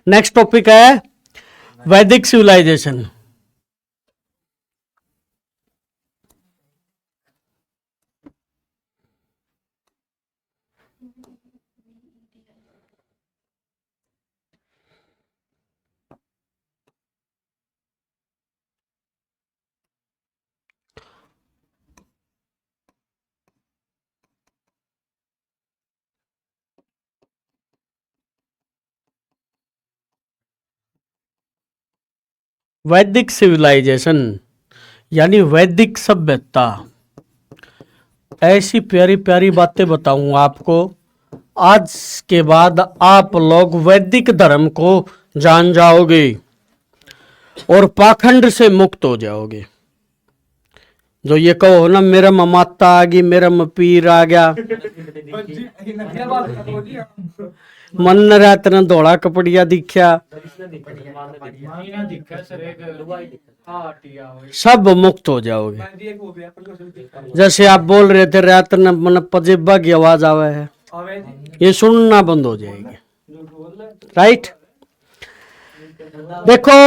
Next topic है वैदिक civilisation. वैदिक सिविलाइजेशन यानी वैदिक सभ्यता। ऐसी प्यारी प्यारी बातें बताऊंगा आपको, आज के बाद आप लोग वैदिक धर्म को जान जाओगे और पाखंड से मुक्त हो जाओगे। जो ये कहो ना मेरा में माता आ गई, मेरा में पीर आ गया, मन रात न धोला कपड़िया दिखा, सब मुक्त हो जाओगे। जैसे आप बोल रहे थे रात न मन पजेबा की आवाज आवे है, ये सुनना बंद हो जाएगी। राइट, देखो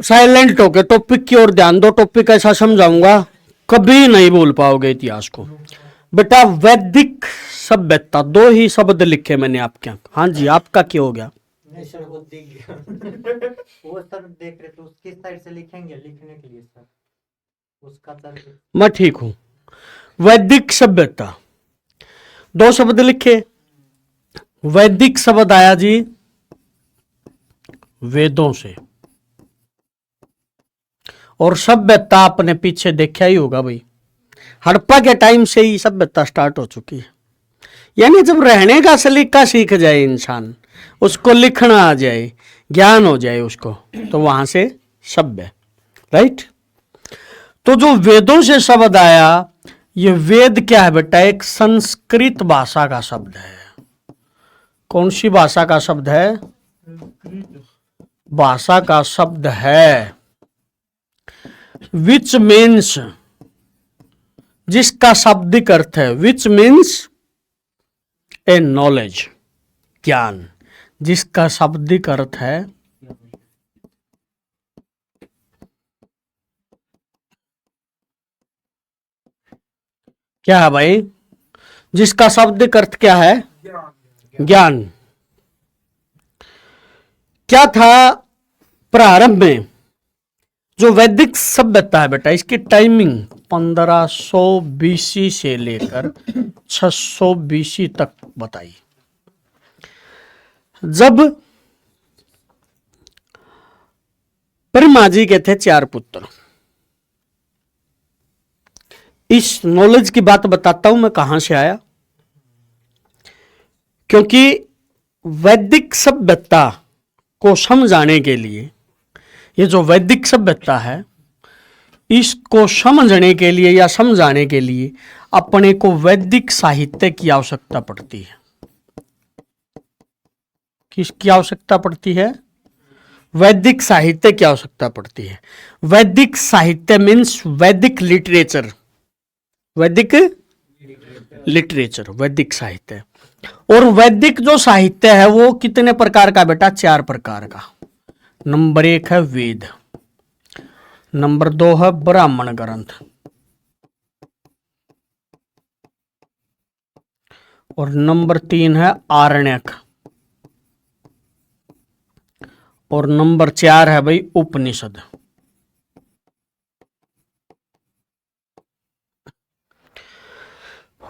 साइलेंट होके टॉपिक की ओर ध्यान दो। टॉपिक ऐसा समझाऊंगा कभी नहीं भूल पाओगे इतिहास को। बेटा वैदिक सभ्यता, दो ही शब्द लिखे मैंने आपके। हाँ जी, आपका क्या हो गया? सर वो दिख गया। वो सर देख रहे थे उसकी साइड से लिखेंगे लिखने के लिए सर उसका सर। मैं ठीक हूं। वैदिक सभ्यता, दो शब्द लिखे। वैदिक शब्द आया जी वेदों से, और सभ्यता आपने पीछे देखा ही होगा भाई, हड़प्पा के टाइम से ही सभ्यता स्टार्ट हो चुकी है। यानी जब रहने का सलीका सीख जाए इंसान, उसको लिखना आ जाए, ज्ञान हो जाए उसको, तो वहां से सभ्य। राइट, तो जो वेदों से शब्द आया, ये वेद क्या है बेटा? एक संस्कृत भाषा का शब्द है। कौन सी भाषा का शब्द है? भाषा का शब्द है विच मीन्स, जिसका शाब्दिक अर्थ है विच मीन्स ए नॉलेज, ज्ञान। जिसका शाब्दिक अर्थ है क्या है भाई? जिसका शाब्दिक अर्थ क्या है? ज्ञान। क्या था प्रारंभ में? जो वैदिक सभ्यता है बेटा, इसकी टाइमिंग 1500 बीसी से लेकर 600 बीसी तक बताई। जब ब्रह्मा जी के थे 4 पुत्र। इस नॉलेज की बात बताता हूं मैं कहां से आया, क्योंकि वैदिक सभ्यता को समझाने के लिए, ये जो वैदिक सभ्यता है इसको समझने के लिए या समझाने के लिए अपने को वैदिक साहित्य की आवश्यकता पड़ती है। किसकी आवश्यकता पड़ती है? वैदिक साहित्य की आवश्यकता पड़ती है। वैदिक साहित्य मीन्स वैदिक लिटरेचर, वैदिक लिटरेचर, वैदिक साहित्य। और वैदिक जो साहित्य है वो कितने प्रकार का बेटा? 4 प्रकार का। नंबर 1 है वेद, नंबर 2 है ब्राह्मण ग्रंथ, और नंबर 3 है आरण्यक, और नंबर 4 है भाई उपनिषद।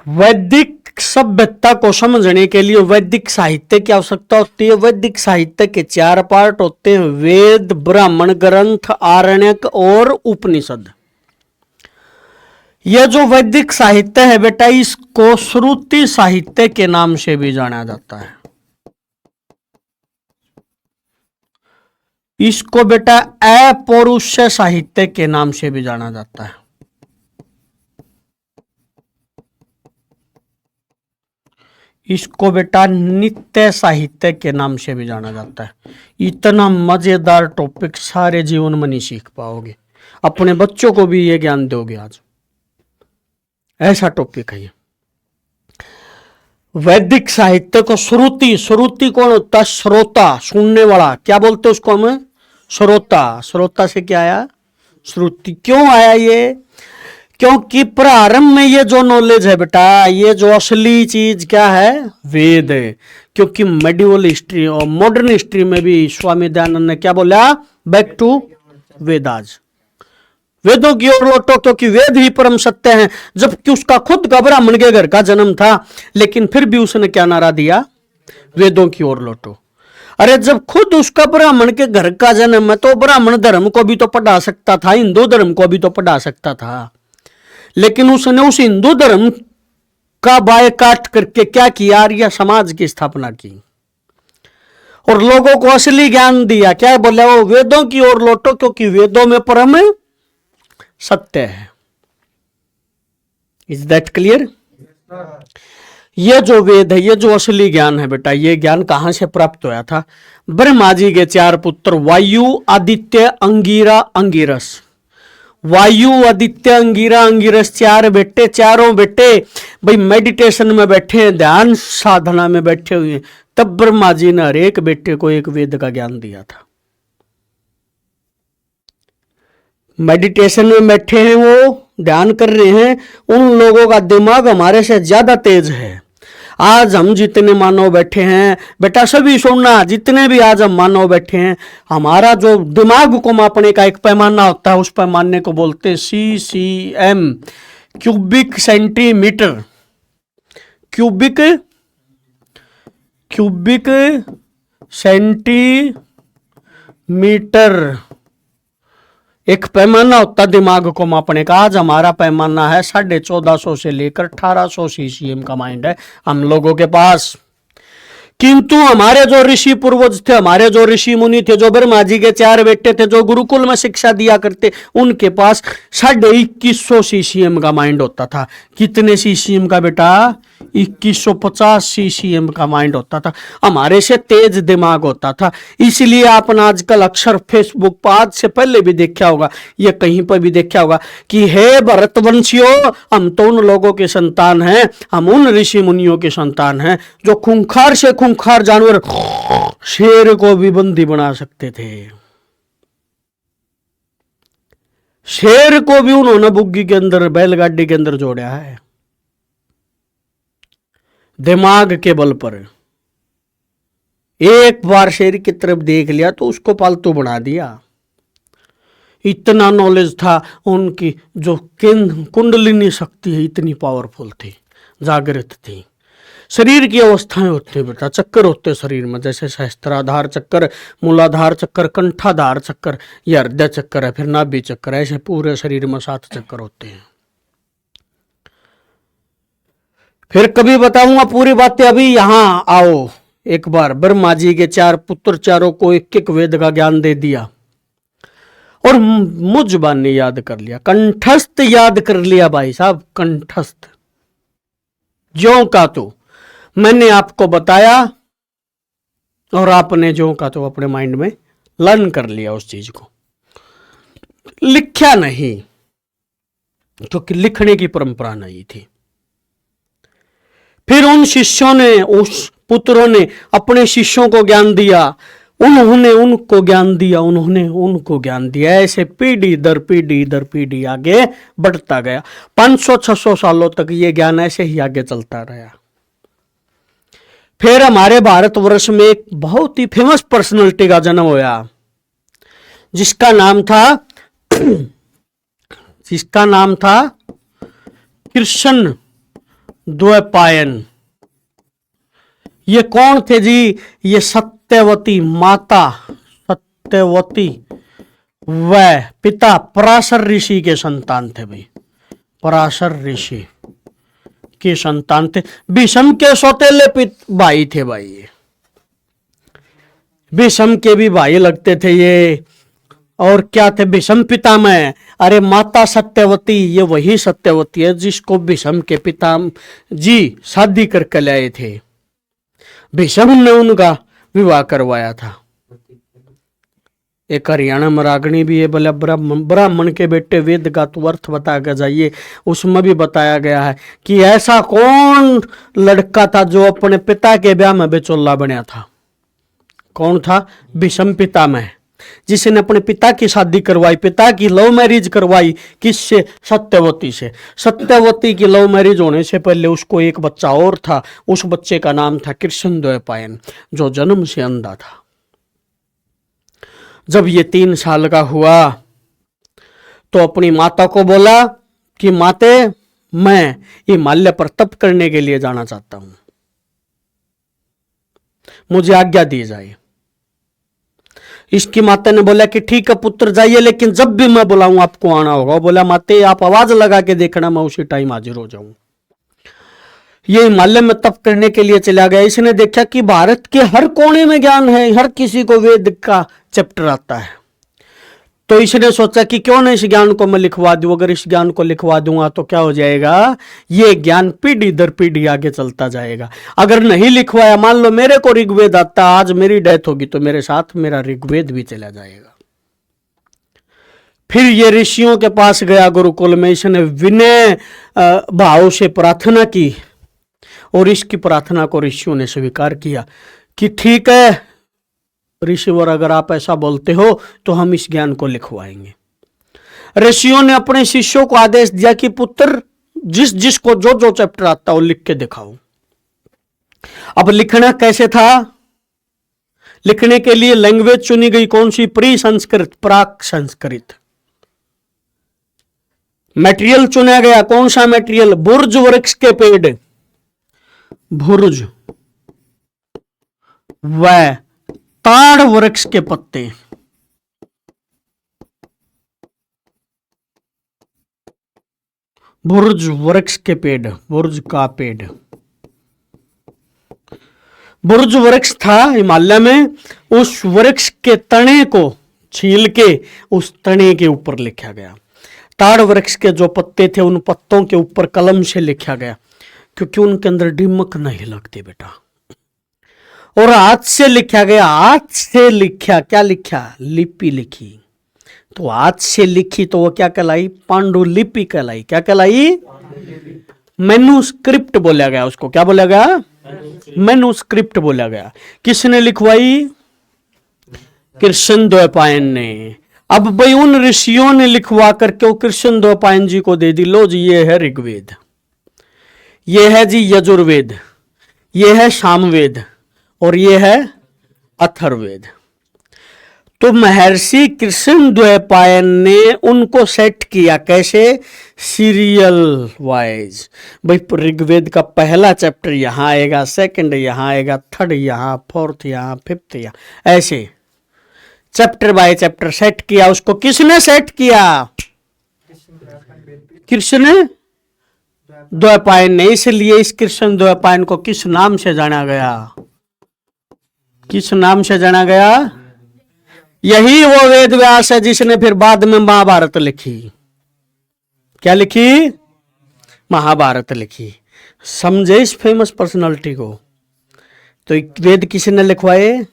वैदिक सभ्यता को समझने के लिए वैदिक साहित्य की आवश्यकता होती है। वैदिक साहित्य के 4 पार्ट होते हैं, वेद, ब्राह्मण ग्रंथ, आरण्यक और उपनिषद। यह जो वैदिक साहित्य है बेटा, इसको श्रुति साहित्य के नाम से भी जाना जाता है। इसको बेटा अपौरुष साहित्य के नाम से भी जाना जाता है। इसको बेटा नित्य साहित्य के नाम से भी जाना जाता है। इतना मजेदार टॉपिक सारे जीवन में नहीं सीख पाओगे, अपने बच्चों को भी ये ज्ञान दोगे आज, ऐसा टॉपिक है ये। वैदिक साहित्य को श्रुति, श्रुति कौन होता है? श्रोता, सुनने वाला। क्या बोलते हैं उसको हम? श्रोता। श्रोता से क्या आया? श्रुति। क्यों आया ये? क्योंकि प्रारंभ में ये जो नॉलेज है बेटा, ये जो असली चीज क्या है? वेद है। क्योंकि मेडिवल हिस्ट्री और मॉडर्न हिस्ट्री में भी स्वामी दयानंद ने क्या बोला? बैक टू वेदाज, वेदों की ओर लौटो, क्योंकि वेद ही परम सत्य हैं। जबकि उसका खुद का ब्राह्मण के घर का जन्म था, लेकिन फिर भी उसने क्या नारा दिया? वेदों की ओर लौटो। अरे जब खुद उसका ब्राह्मण के घर का जन्म है तो ब्राह्मण धर्म को भी तो पढ़ा सकता था, हिंदू धर्म को भी तो पढ़ा सकता था, लेकिन उसने उस हिंदू धर्म का बायकाट करके क्या किया? आर्य समाज की स्थापना की और लोगों को असली ज्ञान दिया। क्या बोला वो? वेदों की ओर लौटो, क्योंकि वेदों में परम सत्य है। Is that clear? ये जो वेद है, ये जो असली ज्ञान है बेटा, ये ज्ञान कहां से प्राप्त होया था? ब्रह्मा जी के 4 पुत्र वायु, आदित्य, अंगिरा, अंगिरस। वायु, आदित्य, अंगिरा, अंगिरस 4 बेटे। चारों बेटे भाई मेडिटेशन में बैठे हैं, ध्यान साधना में बैठे हुए हैं। तब ब्रह्मा जी ने हर एक बेटे को एक वेद का ज्ञान दिया था। मेडिटेशन में बैठे हैं, वो ध्यान कर रहे हैं। उन लोगों का दिमाग हमारे से ज्यादा तेज है। आज हम जितने मानव बैठे हैं बेटा, सभी सुनना, जितने भी आज हम मानव बैठे हैं, हमारा जो दिमाग को मापने का एक पैमाना होता है, उस पैमाने को बोलते हैं CCM, cubic centimetre. Cubic centimetre एक पैमाना होता दिमाग को मापने का। आज हमारा पैमाना है 1450 से लेकर 1800 CCM का माइंड है हम लोगों के पास। किंतु हमारे जो ऋषि पूर्वज थे, हमारे जो ऋषि मुनि थे, जो ब्रह्मा जी के 4 बेटे थे, जो गुरुकुल में शिक्षा दिया करते, उनके पास 2150 CCM का माइंड होता था। कितने CCM का बेटा? 2150 CCM का माइंड होता था। हमारे से तेज दिमाग होता था। इसलिए आपने आजकल अक्सर फेसबुक पर, आज से पहले भी देखा होगा, ये कहीं पर भी देखा होगा कि हे भरतवंशियों, हम तो उन लोगों के संतान हैं, हम उन ऋषि मुनियों के संतान हैं जो खूंखार से खूंखार जानवर शेर को भी बंदी बना सकते थे। शेर को भी उन्होंने बुग्गी के अंदर, बैलगाड़ी के अंदर जोड़ा है, दिमाग के बल पर। एक बार शेर की तरफ देख लिया तो उसको पालतू बना दिया। इतना नॉलेज था उनकी, जो कुंडलिनी शक्ति है इतनी पावरफुल थी, जागृत थी। शरीर की अवस्थाएं होते बेटा, चक्कर होते शरीर में, जैसे सहस्त्राधार चक्कर, मूलाधार चक्कर, कंठाधार चक्कर, ये हृदय चक्कर है, फिर नाभि चक्कर, ऐसे पूरे शरीर में 7 चक्कर होते हैं। फिर कभी बताऊंगा पूरी बातें, अभी यहां आओ। एक बार ब्रह्मा जी के 4 पुत्र, चारों को एक एक वेद का ज्ञान दे दिया और मुझ जुबान ने याद कर लिया, कंठस्थ याद कर लिया भाई साहब, कंठस्थ। ज्यों का तो मैंने आपको बताया और आपने ज्यों का तो अपने माइंड में लर्न कर लिया उस चीज को। लिखा नहीं, क्योंकि लिखने की परंपरा नहीं थी। फिर उन शिष्यों ने, उस पुत्रों ने अपने शिष्यों को ज्ञान दिया, उन्होंने उनको ज्ञान दिया, उन्होंने उनको ज्ञान दिया। ऐसे पीढ़ी दर पीढ़ी दर पीढ़ी आगे बढ़ता गया। 500-600 सालों तक ये ज्ञान ऐसे ही आगे चलता रहा। फिर हमारे भारतवर्ष में एक बहुत ही फेमस पर्सनालिटी का जन्म हुआ, जिसका नाम था कृष्ण द्वैपायन। ये कौन थे जी? ये सत्यवती माता, सत्यवती व पिता पराशर ऋषि के संतान थे भाई। पराशर ऋषि के संतान थे। भीष्म के सौतेले भाई थे भाई। ये भीष्म के भी भाई लगते थे ये। और क्या थे? भीष्म पितामह। अरे माता सत्यवती, ये वही सत्यवती है जिसको भीष्म के पिता जी शादी करके लाए थे। भीष्म ने उनका विवाह करवाया था। एक हरियाणा में रागनी भी है, बोले ब्राह्मण के बेटे वेद का तो अर्थ बता के जाइए। उसमें भी बताया गया है कि ऐसा कौन लड़का था जो अपने पिता के ब्याह में बेचोला बनया था। कौन था? भीष्म पितामह, जिसने अपने पिता की शादी करवाई, पिता की लव मैरिज करवाई। किससे? सत्यवती से। सत्यवती की लव मैरिज होने से पहले उसको एक बच्चा और था, उस बच्चे का नाम था कृष्णद्वैपायन, जो जन्म से अंधा था। जब ये 3 साल का हुआ तो अपनी माता को बोला कि माते, मैं हिमालय पर तप करने के लिए जाना चाहता हूं, मुझे आज्ञा दी जाए। इसकी माता ने बोला कि ठीक है पुत्र जाइए, लेकिन जब भी मैं बुलाऊं आपको आना होगा। बोला माते आप आवाज लगा के देखना, मैं उसी टाइम हाजिर हो जाऊं। ये हिमालय में तप करने के लिए चला गया। इसने देखा कि भारत के हर कोने में ज्ञान है, हर किसी को वेद का चैप्टर आता है। तो इसने सोचा कि क्यों ना इस ज्ञान को मैं लिखवा दूं। अगर इस ज्ञान को लिखवा दूंगा तो क्या हो जाएगा, ये ज्ञान पीढ़ी दर पीढ़ी आगे चलता जाएगा। अगर नहीं लिखवाया, मान लो मेरे को ऋग्वेद आता, आज मेरी डेथ होगी तो मेरे साथ मेरा ऋग्वेद भी चला जाएगा। फिर ये ऋषियों के पास गया गुरुकुल में। इसने विनय भाव से प्रार्थना की और इसकी प्रार्थना को ऋषियों ने स्वीकार किया कि ठीक है ऋषिवर, अगर आप ऐसा बोलते हो तो हम इस ज्ञान को लिखवाएंगे। ऋषियों ने अपने शिष्यों को आदेश दिया कि पुत्र जिस जिसको जो जो चैप्टर आता हो लिख के दिखाओ। अब लिखना कैसे था? लिखने के लिए लैंग्वेज चुनी गई कौन सी? प्री संस्कृत, प्राक संस्कृत। मटेरियल चुना गया कौन सा मटेरियल? बुर्ज वृक्ष के पेड़, भुर्ज व ताड़ वृक्ष के पत्ते। बुर्ज वृक्ष के पेड़, बुर्ज का पेड़। बुर्ज वृक्ष था हिमालय में, उस वृक्ष के तने को छील के उस तने के ऊपर लिखा गया। ताड़ वृक्ष के जो पत्ते थे उन पत्तों के ऊपर कलम से लिखा गया, क्योंकि उनके अंदर दिमक नहीं लगती बेटा। और हाथ से लिखा गया। हाथ से लिखा, क्या लिखा? लिपि लिखी। तो हाथ से लिखी तो वो क्या कहलाई? पांडुलिपि कहलाई। क्या कहलाई? मैन्युस्क्रिप्ट बोला गया उसको। क्या बोला गया? मैन्युस्क्रिप्ट बोला गया। किसने लिखवाई? कृष्णद्वैपायन ने। अब भाई उन ऋषियों ने लिखवा करके वो कृष्णद्वैपायन जी को दे दी। लो जी ये है ऋग्वेद, ये है जी यजुर्वेद, ये है सामवेद और ये है अथर्ववेद। तो महर्षि कृष्णद्वैपायन ने उनको सेट किया कैसे? Serial wise. भाई ऋग्वेद का पहला चैप्टर यहां आएगा, सेकंड यहां आएगा, थर्ड यहां, फोर्थ यहां, फिफ्थ यहां, ऐसे चैप्टर बाय चैप्टर सेट किया। उसको किसने सेट किया? कृष्ण द्वैपायन ने। इसलिए इस कृष्ण द्वैपायन को किस नाम से जाना गया? किस नाम से जाना गया? यही वो वेद व्यास है जिसने फिर बाद में महाभारत लिखी। क्या लिखी? महाभारत लिखी। समझे इस फेमस पर्सनालिटी को? तो वेद किसने लिखवाए?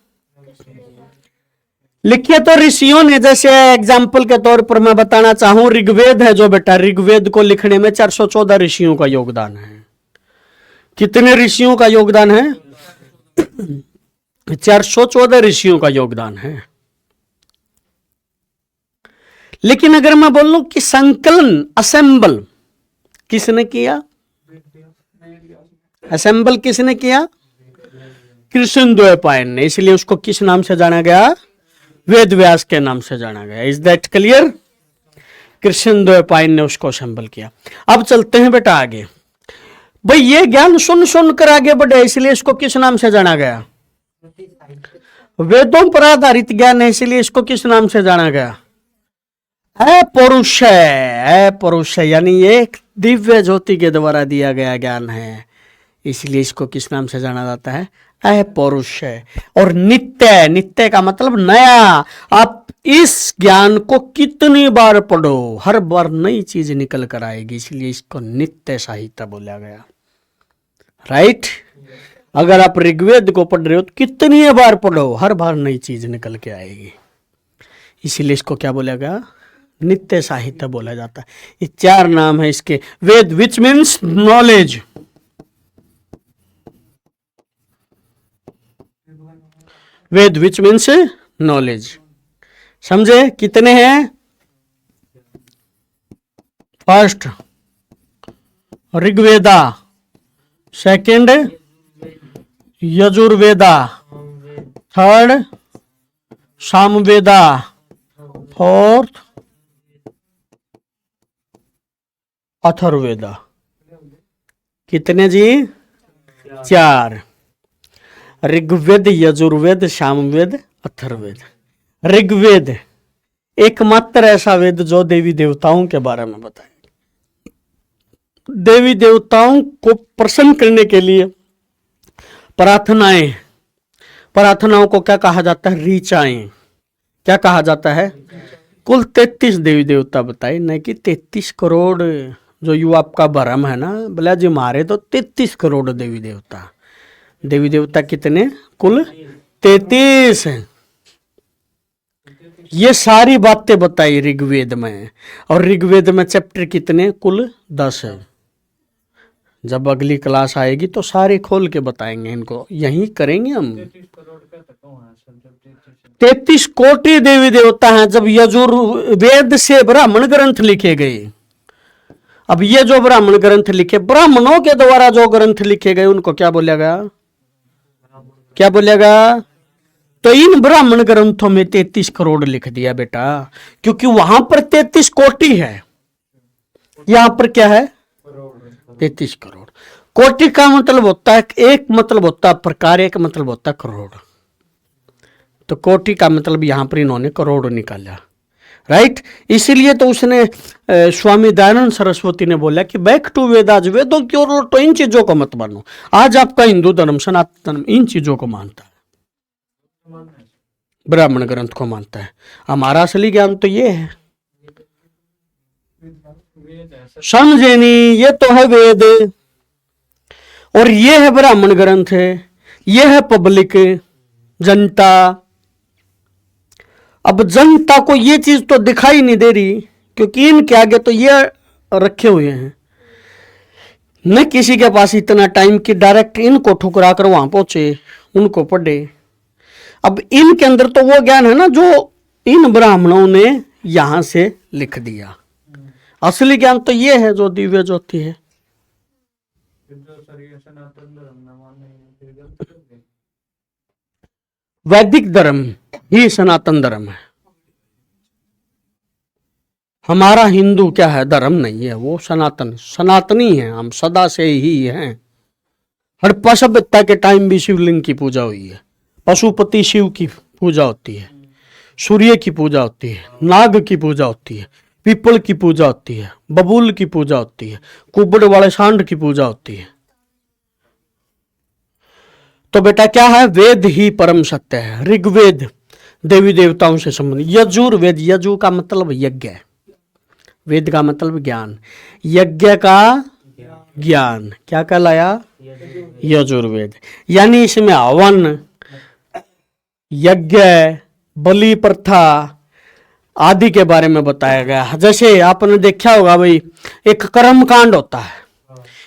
लिखे तो ऋषियों ने। जैसे एग्जाम्पल के तौर पर मैं बताना चाहूं, ऋग्वेद है जो बेटा, ऋग्वेद को लिखने में 414 ऋषियों का योगदान है। कितने ऋषियों का योगदान है? 414 ऋषियों का योगदान है। लेकिन अगर मैं बोलूं कि संकलन, असेंबल किसने किया? असेंबल किसने किया? कृष्णद्वैपायन ने। इसलिए उसको किस नाम से जाना गया? वेद व्यास के नाम से जाना गया। Is that clear? कृष्णद्वैपायन ने उसको असेंबल किया। अब चलते हैं बेटा आगे। भाई ये ज्ञान सुन सुन कर आगे बढ़े, इसलिए इसको किस नाम से जाना गया? वेदों पर आधारित ज्ञान है, इसलिए इसको किस नाम से जाना गया? अपौरुष है। अपौरुष है यानी एक दिव्य ज्योति के द्वारा दिया गया ज्ञान है, इसलिए इसको किस नाम से जाना जाता है? अपौरुष है। और नित्य, नित्य का मतलब नया। आप इस ज्ञान को कितनी बार पढ़ो, हर बार नई चीज निकल कर आएगी, इसलिए इसको नित्य साहित्य बोला गया। राइट? अगर आप ऋग्वेद को पढ़ रहे हो तो कितनी बार पढ़ो, हर बार नई चीज निकल के आएगी, इसीलिए इसको क्या बोला गया, नित्य साहित्य बोला जाता है। ये 4 नाम है इसके। Veda which means knowledge, Veda which means knowledge. समझे कितने हैं? First Rigveda, second Yajurveda, third Samaveda, fourth Atharvaveda. कितने जी? 4। ऋग्वेद, यजुर्वेद, सामवेद, अथर्ववेद। ऋग्वेद एकमात्र ऐसा वेद जो देवी देवताओं के बारे में बताए, देवी देवताओं को प्रसन्न करने के लिए प्रार्थनाएं, प्रार्थनाओं को क्या कहा जाता है? ऋचाएं। क्या कहा जाता है? कुल 33 देवी देवता बताए, नहीं कि 33 करोड़। जो युवा आपका भरम है ना, बोला जी मारे तो 33 करोड़ देवी देवता। देवी देवता कितने? कुल 33 हैं। ये सारी बातें बताई ऋग्वेद में। और ऋग्वेद में चैप्टर कितने? कुल 10 है। जब अगली क्लास आएगी तो सारे खोल के बताएंगे इनको, यही करेंगे हम। 33 कोटि देवी देवता हैं। जब यजुर्वेद से ब्राह्मण ग्रंथ लिखे गए, अब ये जो ब्राह्मण ग्रंथ लिखे, ब्राह्मणों के द्वारा जो ग्रंथ लिखे गए, उनको क्या बोलेगा? क्या बोलेगा? तो इन ब्राह्मण ग्रंथों में 33 करोड़ लिख दिया बेटा, क्योंकि वहां पर 33 कोटि है, यहां पर क्या है? 33 करोड़। कोटि का मतलब होता है, एक मतलब होता है प्रकार, एक मतलब होता है करोड़। तो कोटि का मतलब यहां पर इन्होंने करोड़ निकाला, राइट। इसीलिए तो उसने स्वामी दयानंद सरस्वती ने बोला कि बैक टू वेद, आज वेदों की ओर तो इन चीजों को मत मानो। आज आपका हिंदू धर्म, सनातन धर्म इन चीजों को मानता है, ब्राह्मण ग्रंथ को मानता है। हमारा असली ज्ञान तो ये है, समझे नहीं? ये तो है वेद, और ये है ब्राह्मण ग्रंथ, ये है पब्लिक, जनता। अब जनता को ये चीज तो दिखाई नहीं दे रही, क्योंकि इनके आगे तो ये रखे हुए हैं। न किसी के पास इतना टाइम कि डायरेक्ट इनको ठुकरा कर वहां पहुंचे, उनको पढ़े। अब इनके अंदर तो वो ज्ञान है ना जो इन ब्राह्मणों ने यहां से लिख दिया। असली ज्ञान तो ये है जो दिव्य ज्योति है। वैदिक धर्म ही सनातन धर्म है। हमारा हिंदू क्या है? धर्म नहीं है, वो सनातन, सनातनी है। हम सदा से ही हैं। हड़प्पा सभ्यता के टाइम भी शिवलिंग की पूजा हुई है, पशुपति शिव की पूजा होती है, सूर्य की पूजा होती है, नाग की पूजा होती है, पीपल की पूजा होती है, बबूल की पूजा होती है, कुबड़ वाले सांड की पूजा होती है। तो बेटा क्या है? वेद ही परम सत्य है। ऋग्वेद देवी देवताओं से संबंधित, यजुर्वेद, यजु का मतलब यज्ञ, वेद का मतलब ज्ञान, यज्ञ का ज्ञान क्या कहलाया? यजुर्वेद। यानी इसमें हवन, यज्ञ, बलि प्रथा आदि के बारे में बताया गया। जैसे आपने देखा होगा भाई, एक कर्म कांड होता है,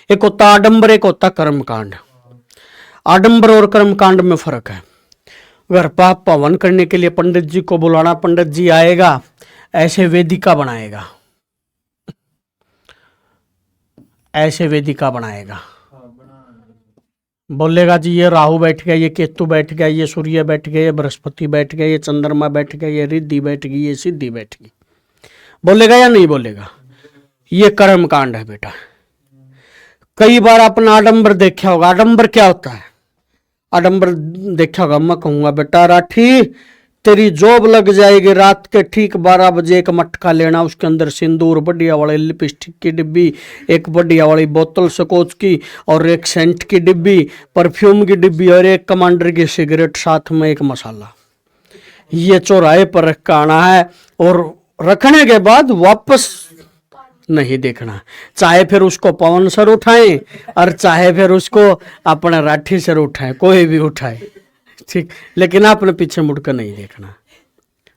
एक होता आडंबर, एक होता कर्म कांड। आडंबर और कर्म कांड में फर्क है। घर पाप हवन करने के लिए पंडित जी को बुलाना, पंडित जी आएगा, ऐसे वेदिका बनाएगा, ऐसे वेदिका बनाएगा, बोलेगा जी ये राहु बैठ गया, ये केतु बैठ गया, ये सूर्य बैठ गया, ये बृहस्पति बैठ गया, ये चंद्रमा बैठ गया, ये रिद्धि बैठ गई, ये सिद्धि बैठ गई। बोलेगा या नहीं बोलेगा? ये कर्म कांड है बेटा। कई बार अपना आडंबर देखा होगा। आडंबर क्या होता है? आडंबर देखा होगा, मैं कहूंगा बेटा राठी तेरी जॉब लग जाएगी, रात के ठीक 12 बजे एक मटका लेना, उसके अंदर सिंदूर, बढ़िया वाले लिपस्टिक की डिब्बी, एक बढ़िया वाली बोतल स्कॉच की, और एक सेंट की डिब्बी, परफ्यूम की डिब्बी, और एक कमांडर की सिगरेट, साथ में एक मसाला। ये चौराहे पर रख कर आना है, और रखने के बाद वापस नहीं देखना। चाहे फिर उसको पवन सर उठाएं, और चाहे फिर उसको अपने राठी सर उठाएं, कोई भी उठाए, ठीक, लेकिन आपने पीछे मुड़कर नहीं देखना।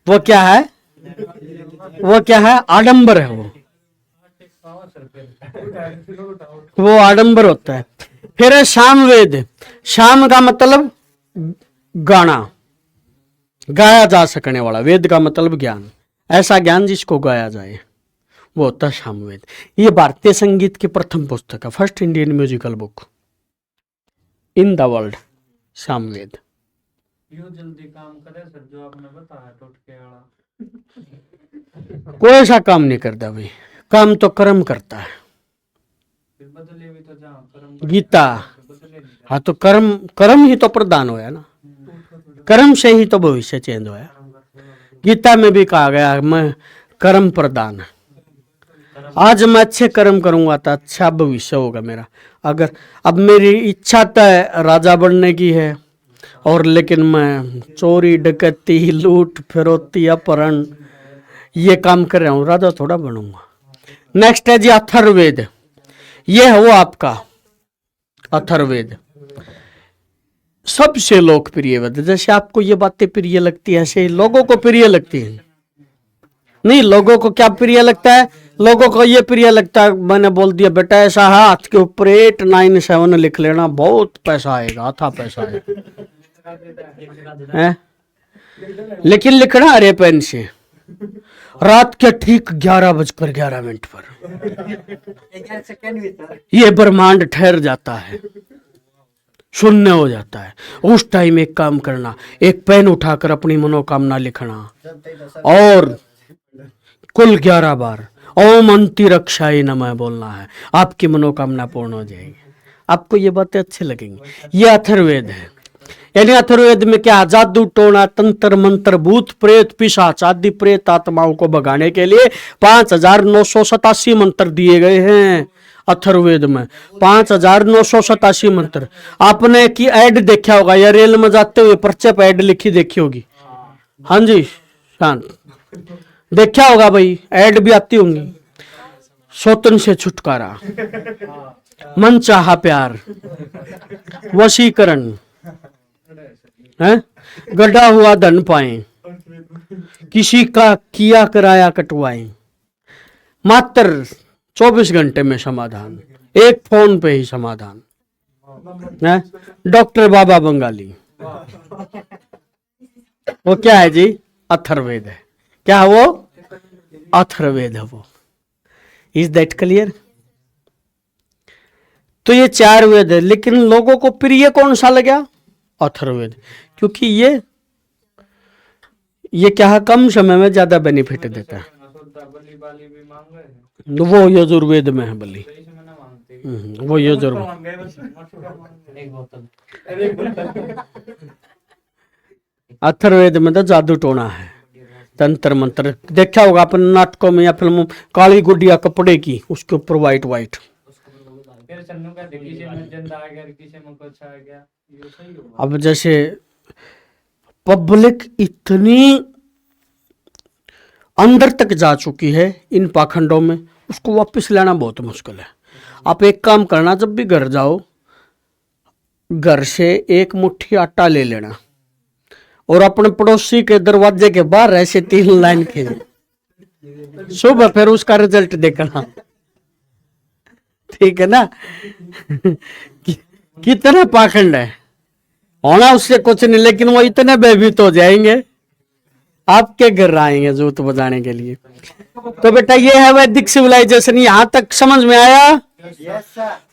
वो क्या है? वो क्या है, आडंबर है वो आडंबर होता है। फिर है सामवेद। शाम का मतलब गाना, गाया जा सकने वाला। वेद का मतलब ज्ञान, ऐसा ज्ञान जिसको गाया जाए, वो होता है सामवेद। ये भारतीय संगीत की प्रथम पुस्तक है, first Indian musical book in the world, Samaveda. यो जल्दी काम करे सर, जो आपने बताया टोटके वाला। कोई ऐसा काम नहीं करता भाई, काम तो कर्म करता है। फिर बदले भी तो जहाँ कर्म गीता, बदले नहीं हाँ तो कर्म, कर्म ही तो प्रदान होया ना, कर्म से ही तो भविष्य चेंज होया। गीता में भी कहा गया मैं कर्म प्रदान, आज मैं अच्छे कर्म करूंगा तो अच्छा भविष्य होगा मेरा। अगर अब मेरी इच्छा तो राजा बनने की है, और लेकिन मैं चोरी डकैती लूट फिरौती अपहरण ये काम कर रहा हूँ, राजा थोड़ा बनूंगा। नेक्स्ट है जी अथर्ववेद। ये है वो आपका अथर्ववेद, सबसे लोकप्रिय वेद। जैसे आपको ये बातें प्रिय लगती है, ऐसे लोगों को प्रिय लगती है। नहीं, लोगों को क्या प्रिय लगता है, लोगों को ये प्रिय लगता है, मैंने बोल दिया बेटा ऐसा हाथ के ऊपर 897 लिख लेना, बहुत पैसा आएगा, अथा पैसा है। लेकिन लिखना हरे पेन से, रात के ठीक 11:11 पर 11 सेकंड भी सर। ये ब्रह्मांड ठहर जाता है, शून्य हो जाता है। उस टाइम एक काम करना, एक पेन उठाकर अपनी मनोकामना लिखना, और कुल 11 बार ओम अंतिरक्षाय नमः बोलना है, आपकी मनोकामना पूर्ण हो जाएगी। आपको ये बातें अच्छी लगेंगी। ये अथर्ववेद है। यानी अथर्ववेद में क्या, जादू टोना तंत्र मंत्र भूत प्रेत पिशाच आदि प्रेत आत्माओं को भगाने के लिए 5987 मंत्र दिए गए हैं अथर्ववेद में। 5987 मंत्र। आपने की ऐड देखा होगा या रेल में जाते हुए पर्चे पर ऐड लिखी देखी होगी। हाँ जी शांत, देखा होगा भाई, ऐड भी आती होंगी। स्वतन से छुटकारा, मन चाहा प्यार, वशीकरण है, गढ़ा हुआ धन पाए, किसी का किया कराया कटवाए, मात्र 24 घंटे में समाधान, एक फोन पे ही समाधान है। डॉक्टर बाबा बंगाली, वो क्या है जी, अथर्ववेद है। क्या है वो, अथर्ववेद है वो। Is that clear. तो ये 4 वेद है, लेकिन लोगों को प्रिय कौन सा लगा, अथर्ववेद, क्योंकि ये क्या है, कम समय में ज्यादा बेनिफिट देता है। वो यजुर्वेद में है बलि, वो यजुर्वेद। अथर्ववेद में तो जादू टोना है, तंत्र मंत्र। देखा होगा अपन नाटकों में या फिल्मों, काली गुडिया कपड़े की, उसके ऊपर व्हाइट व्हाइट। अब जैसे पब्लिक इतनी अंदर तक जा चुकी है इन पाखंडों में, उसको वापस लाना बहुत मुश्किल है। आप एक काम करना, जब भी घर जाओ, घर से एक मुट्ठी आटा ले लेना और अपने पड़ोसी के दरवाजे के बाहर ऐसे 3 लाइन खींच, सुबह फिर उसका रिजल्ट देखना, ठीक है ना। कितना पाखंड है, होना उससे कुछ नहीं, लेकिन वो इतने भयभीत हो जाएंगे, आपके घर आएंगे जूत बजाने के लिए। तो बेटा ये है वैदिक सिविलाइजेशन। यहां तक समझ में आया।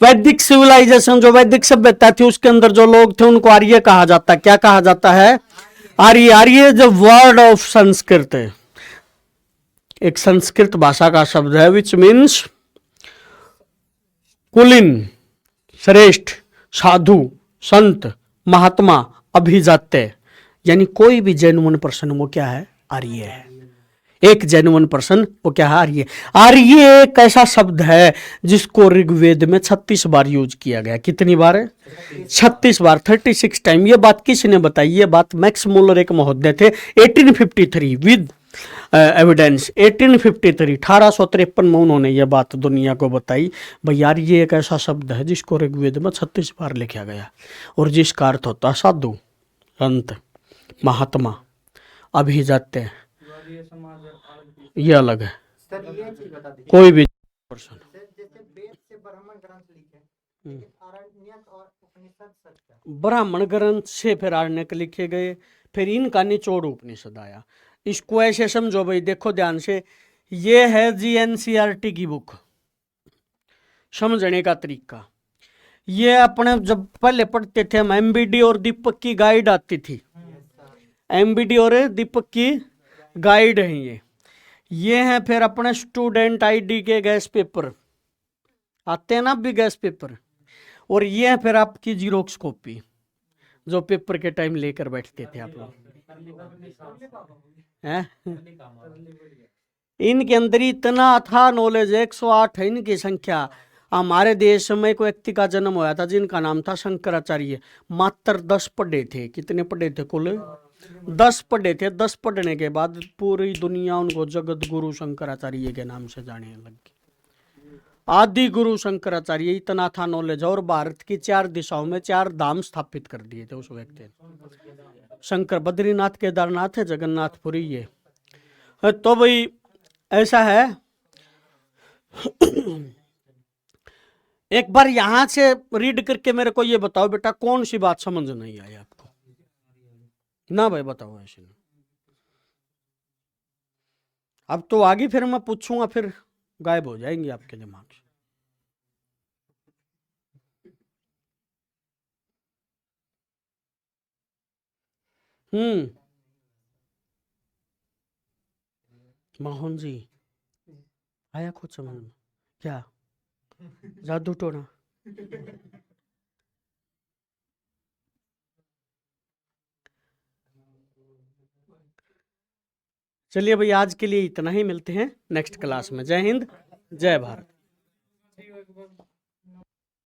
वैदिक सिविलाइजेशन, जो वैदिक सभ्यता थी, उसके अंदर जो लोग थे उनको आर्य कहा जाता। क्या कहा जाता है, आर्य। आर्य जो वर्ड ऑफ संस्कृत है, एक संस्कृत भाषा का शब्द है, विच मीन्स कुलीन, श्रेष्ठ, साधु, संत, महात्मा, अभिजात्य। यानी कोई भी जेन्युइन पर्सन वो क्या है, आर्य है। एक जेन्युइन पर्सन वो क्या है, आर्य। आर्य एक ऐसा शब्द है जिसको ऋग्वेद में 36 बार यूज किया गया। कितनी बार है, 36 बार, 36 टाइम। ये बात किसने बताई, ये बात मैक्स मुलर एक महोदय थे, 1853 विद एविडेंस। 1853 में उन्होंने ये बात दुनिया को बताई, भाई यार ये एक ऐसा शब्द है जिसको ऋग्वेद में 36 बार लिखा गया, और जिसका अर्थ होता है साधु, संत, महात्मा, अभिजात्य, ये अलग है, सर ये चीज बता दीजिए कोई भी पर्सन। सर, जैसे वेद से ब्राह्मण ग्रंथ लिखे, लेकिन आरण्यक और उपनिषद सच है। ब्राह्मण ग्रंथ से फिर आरण्यक लिखे गए, फिर इनका निचोड़ उपनिषद आया। इसको ऐसे समझो भाई, देखो ध्यान से, ये है GNCERT की बुक, समझने का तरीका। ये अपने जब पहले पढ़ते थे हम, MBD और दीपक की गाइड आती थी, MBD और दीपक की गाइड है ये है फिर अपने स्टूडेंट ID के गैस पेपर आते हैं ना, भी गैस पेपर, और ये है फिर आपकी जीरोक्स कॉपी जो पेपर के टाइम लेकर बैठते थे आप लोग हैं। इनके अंदर इतना था नॉलेज, 108 है इनकी संख्या। हमारे देश में एक व्यक्ति का जन्म हुआ था जिनका नाम था शंकराचार्य, मात्र 10 पढ़े थे। कितने पढ़े थे कुल? 10 पढ़े थे। 10 पढ़ने के बाद पूरी दुनिया उनको जगत गुरु शंकराचार्य के नाम से जाने लगी। आदि गुरु शंकराचार्य, इतना था नॉलेज। और भारत की 4 दिशाओं में 4 धाम स्थापित कर दिए थे उस व्यक्ति ने। शंकर बद्रीनाथ, केदारनाथ है, जगन्नाथपुरी ये। तो भाई ऐसा है। एक बार यहां से रीड करके मेरे को ये बताओ बेटा, कौन सी बात समझ नहीं आई आपको? ना भाई बताओ ऐसे नहीं। अब तो आगे फिर मैं पूछूंगा, फिर गायब हो जाएंगे आपके दिमाग से। मोहन जी आया कुछ समझ में? क्या जादू टोना? चलिए भाई, आज के लिए इतना ही। मिलते हैं नेक्स्ट क्लास में। जय हिंद, जय भारत।